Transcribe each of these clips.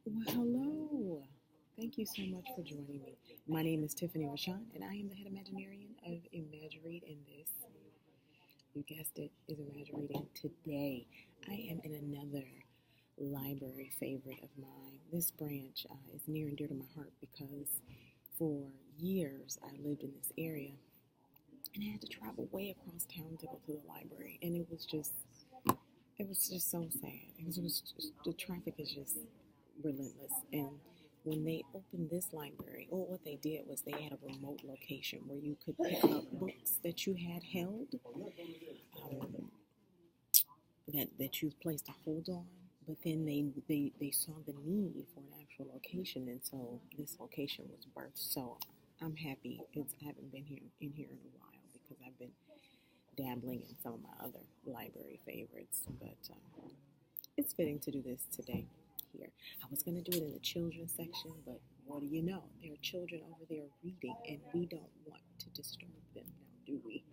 Well, hello. Thank you so much for joining me. My name is Tiffany Rashawn, and I am the head Imagineering of Imagiread, and this, you guessed it, is Imagireading. Today, I am in another library favorite of mine. This branch is near and dear to my heart because for years I lived in this area and I had to travel way across town to go to the library, and it was just so sad. The traffic is just relentless. And when they opened this library, or what they did was they had a remote location where you could pick up books that you had held, that you placed a hold on. But then they saw the need for an actual location, and so this location was birthed. So I'm happy I haven't been here in a while because I've been dabbling in some of my other library favorites. But it's fitting to do this today here. I was going to do it in the children's section, but what do you know? There are children over there reading, and we don't want to disturb them now, do we?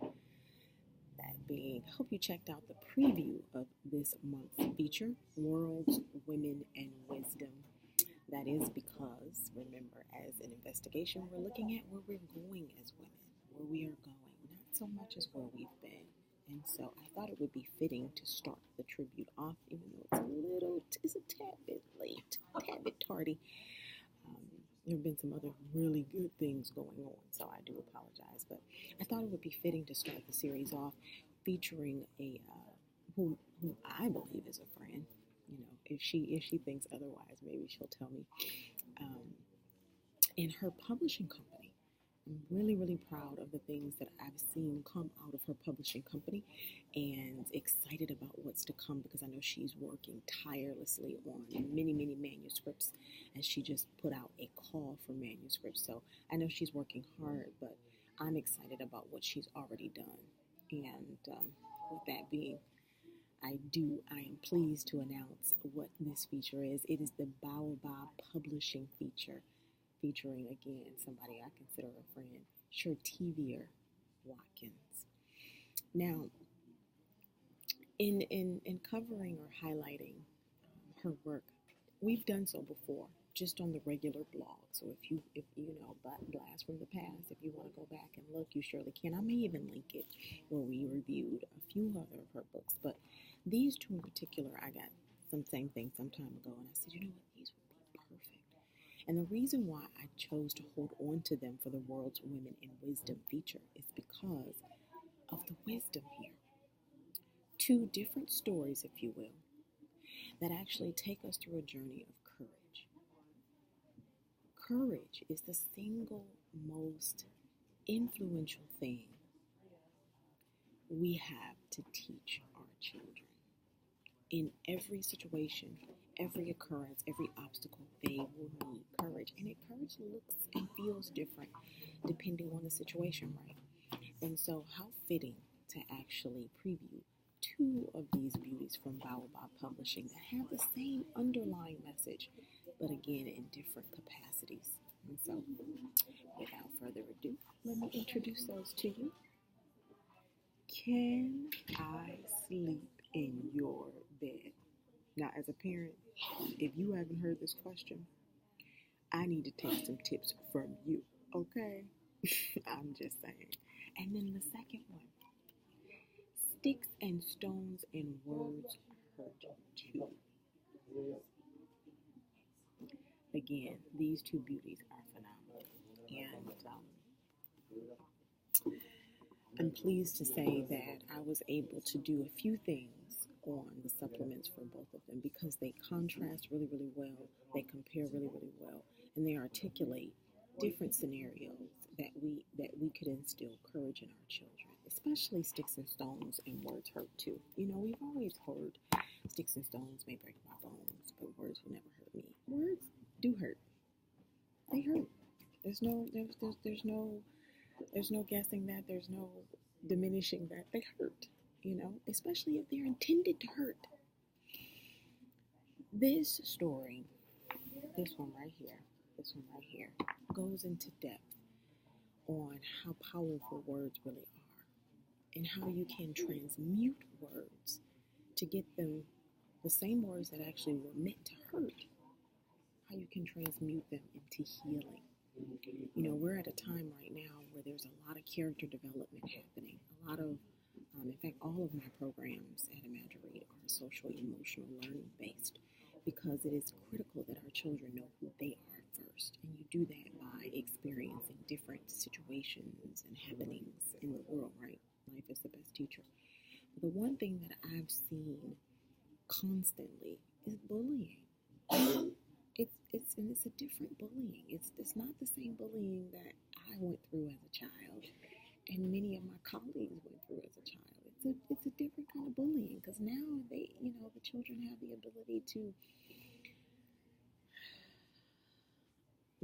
That being, hope you checked out the preview of this month's feature, Worlds, Women, and Wisdom. That is because, remember, as an investigation, we're looking at where we're going as women, where we are going, not so much as where we've been. And so I thought it would be fitting to start the tribute off, even though it's a tad bit late, a tad bit tardy. There have been some other really good things going on, so I do apologize. But I thought it would be fitting to start the series off featuring a who I believe is a friend. You know, if she thinks otherwise, maybe she'll tell me. In her publishing company, I'm really, really proud of the things that I've seen come out of her publishing company and excited about what's to come because I know she's working tirelessly on many, many manuscripts, and she just put out a call for manuscripts. So I know she's working hard, but I'm excited about what she's already done. And with that being, I am pleased to announce what this feature is. It is the Baobab Publishing feature, featuring again somebody I consider a friend, Shertivier Watkins. Now, in covering or highlighting her work, we've done so before, just on the regular blog. So if you know Blast from the Past, if you want to go back and look, you surely can. I may even link it where we reviewed a few other of her books, but these two in particular, I got some same thing some time ago, and I said, you know what, these would be perfect. And the reason why I chose to hold on to them for the World's Women in Wisdom feature is because of the wisdom here. Two different stories, if you will, that actually take us through a journey of courage. Courage is the single most influential thing we have to teach our children. In every situation, every occurrence, every obstacle, they will need courage. And courage looks and feels different depending on the situation, right? And so how fitting to actually preview two of these beauties from Baobab Publishing that have the same underlying message, but again in different capacities. And so, without further ado, let me introduce those to you. Can I sleep in your bed? Now, as a parent, if you haven't heard this question, I need to take some tips from you, okay? I'm just saying. And then the second one, sticks and stones and words hurt too. Again, these two beauties are phenomenal. And I'm pleased to say that I was able to do a few things on the supplements for both of them because they contrast really, really well, they compare really, really well, and they articulate different scenarios that we could instill courage in our children, especially sticks and stones and words hurt too. You know, we've always heard sticks and stones may break my bones, but words will never hurt me. Words do hurt. They hurt. There's no guessing that. There's no diminishing that. They hurt, you know, especially if they're intended to hurt. This story, this one right here, goes into depth on how powerful words really are and how you can transmute words to get them, the same words that actually were meant to hurt, can transmute them into healing. You know, we're at a time right now where there's a lot of character development happening. A lot of, in fact, all of my programs at Imagiread are social emotional learning based because it is critical that our children know who they are first. And you do that by experiencing different situations and happenings in the world, right? Life is the best teacher. But the one thing that I've seen constantly is bullying. It's a different bullying. It's not the same bullying that I went through as a child, and many of my colleagues went through as a child. It's a different kind of bullying because now the children have the ability to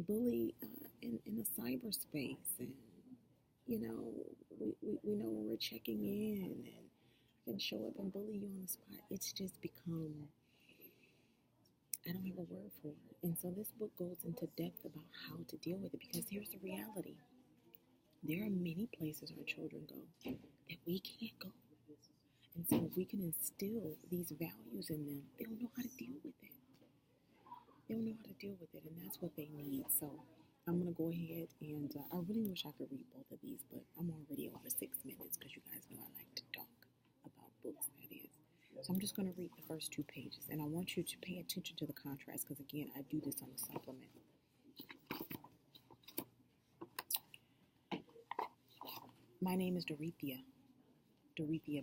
bully in the cyberspace, and we know when we're checking in and can show up and bully you on the spot. It's just become, I don't have a word for it. And so this book goes into depth about how to deal with it, because here's the reality. There are many places our children go that we can't go. And so if we can instill these values in them, they'll know how to deal with it. They'll know how to deal with it, and that's what they need. So I'm going to go ahead and I really wish I could read both of these, but I'm already over 6 minutes because you guys know I like to talk about books, that is. So I'm just going to read the first 2 pages, and I want you to pay attention to the contrast because, again, I do this on a supplement. My name is Dorothea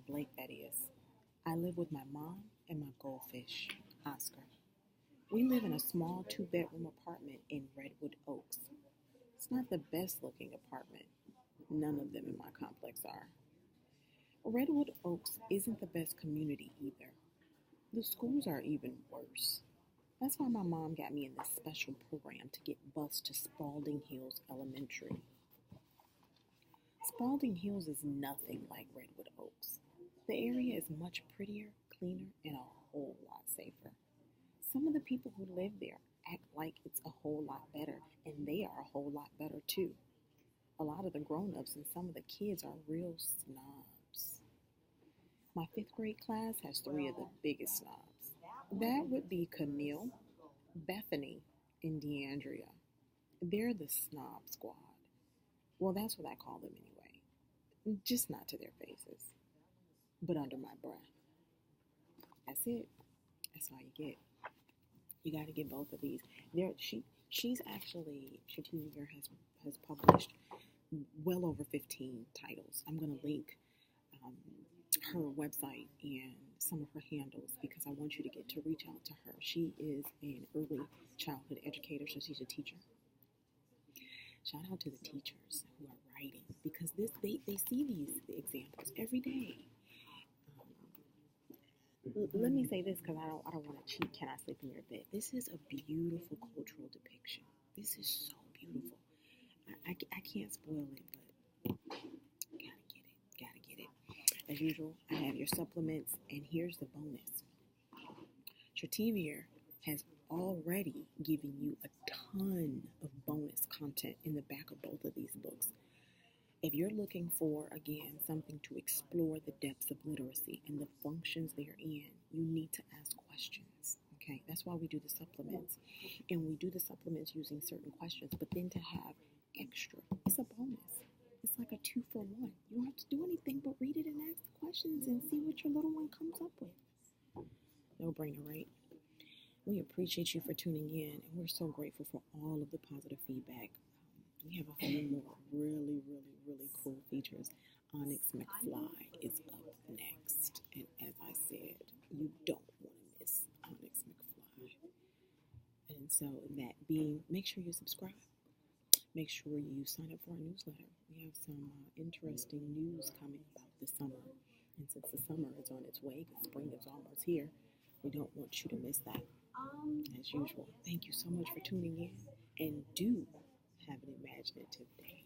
Blake, that is. I live with my mom and my goldfish, Oscar. We live in a small 2-bedroom apartment in Redwood Oaks. It's not the best looking apartment. None of them in my complex are. Redwood Oaks isn't the best community either. The schools are even worse. That's why my mom got me in this special program to get bused to Spalding Hills Elementary. Spalding Hills is nothing like Redwood Oaks. The area is much prettier, cleaner, and a whole lot safer. Some of the people who live there act like it's a whole lot better, and they are a whole lot better too. A lot of the grown-ups and some of the kids are real snobs. My 5th grade class has 3 of the biggest snobs. That would be Camille, Bethany, and DeAndrea. They're the snob squad. Well, that's what I call them anyway. Just not to their faces, but under my breath. That's it. That's all you get. You got to get both of these. She's actually, Shativier has published well over 15 titles. I'm going to link her website and some of her handles because I want you to get to reach out to her. She is an early childhood educator, so she's a teacher. Shout out to the teachers who are writing because they see these examples every day. Let me say this because I don't want to cheat. Can I sleep in your bed? This is a beautiful cultural depiction. This is so beautiful. I can't spoil it, but gotta get it. As usual, I have your supplements, and here's the bonus. Shativier has already given you a ton of bonus content in the back of both of these books. If you're looking for, again, something to explore the depths of literacy and the functions therein, you need to ask questions, okay? That's why we do the supplements. And we do the supplements using certain questions, but then to have extra, it's a bonus. It's like a 2-for-1. You don't have to do anything but read it and ask the questions and see what your little one comes up with. No brainer, right? We appreciate you for tuning in, and we're so grateful for all of the positive feedback. We have a few more really, really, really cool features. Onyx McFly is up next. And as I said, you don't want to miss Onyx McFly. And so that being, make sure you subscribe. Make sure you sign up for our newsletter. We have some interesting news coming about the summer. And since the summer is on its way, because spring is almost here, we don't want you to miss that. As usual, thank you so much for tuning in, and do have an imaginative day.